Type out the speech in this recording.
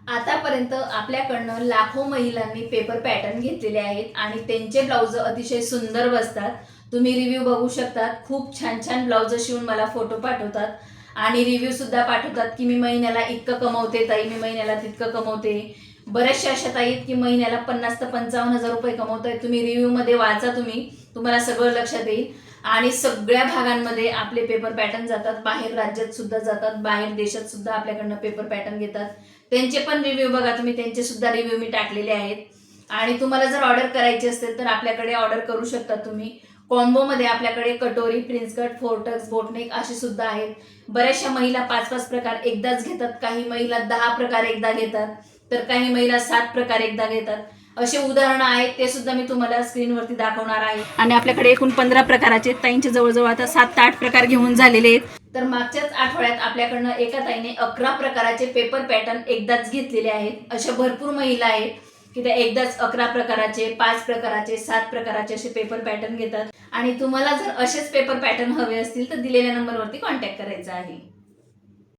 आतापर्यंत आपल्याकडनं लाखो महिलांनी पेपर पॅटर्न घेतलेले आहेत आणि त्यांचे ब्लाउज अतिशय सुंदर बसतात। तुम्ही रिव्ह्यू बघू शकतात। खूप छान छान ब्लाउज शिवून मला फोटो पाठवतात आणि रिव्ह्यू सुद्धा पाठवतात की मी महिन्याला इतकं कमवते ताई, मी महिन्याला तितकं कमवते। बऱ्याचशा अशा ताई आहेत की महिन्याला 50 ते 55,000 रुपये कमवताय। तुम्ही रिव्ह्यू मध्ये वाचा, तुम्हाला सगळं लक्षात येईल। आणि सगळ्या भागांमध्ये आपले पेपर पॅटर्न जातात, बाहेर राज्यात सुद्धा जातात, बाहेर देशात सुद्धा आपल्याकडनं पेपर पॅटर्न घेतात। त्यांचे पण रिव्ह्यू बघा तुम्ही, त्यांचे सुद्धा रिव्ह्यू मी टाकलेले आहेत। आणि तुम्हाला जर ऑर्डर करायची असेल तर आपल्याकडे ऑर्डर करू शकता तुम्ही। कॉम्बो मध्ये आपल्याकडे कटोरी, प्रिन्स कट, फोर्टक्स, बोटनेक असे सुद्धा आहेत। बऱ्याचशा महिला 5-5 प्रकार एकदाच घेतात, काही महिला 10 प्रकार एकदा घेतात, तर काही महिला 7 प्रकार एकदा घेतात। असे उदाहरण आहेत, ते सुद्धा मी तुम्हाला स्क्रीनवरती दाखवणार आहे। आणि आपल्याकडे एकूण 15 प्रकाराचे, ताईंचे जवळजवळ आता 7 ते 8 प्रकार घेऊन झालेले आहेत। तर मागच्याच आठवड्यात आपल्याकडनं एका ताईने 11 प्रकाराचे पेपर पॅटर्न एकदाच घेतलेले आहेत। अशा भरपूर महिला आहेत की त्या एकदाच 11 प्रकाराचे, 5 प्रकाराचे, 7 प्रकाराचे असे पेपर पॅटर्न घेतात। आणि तुम्हाला जर असेच पेपर पॅटर्न हवे असतील तर दिलेल्या नंबरवरती कॉन्टॅक्ट करायचा आहे।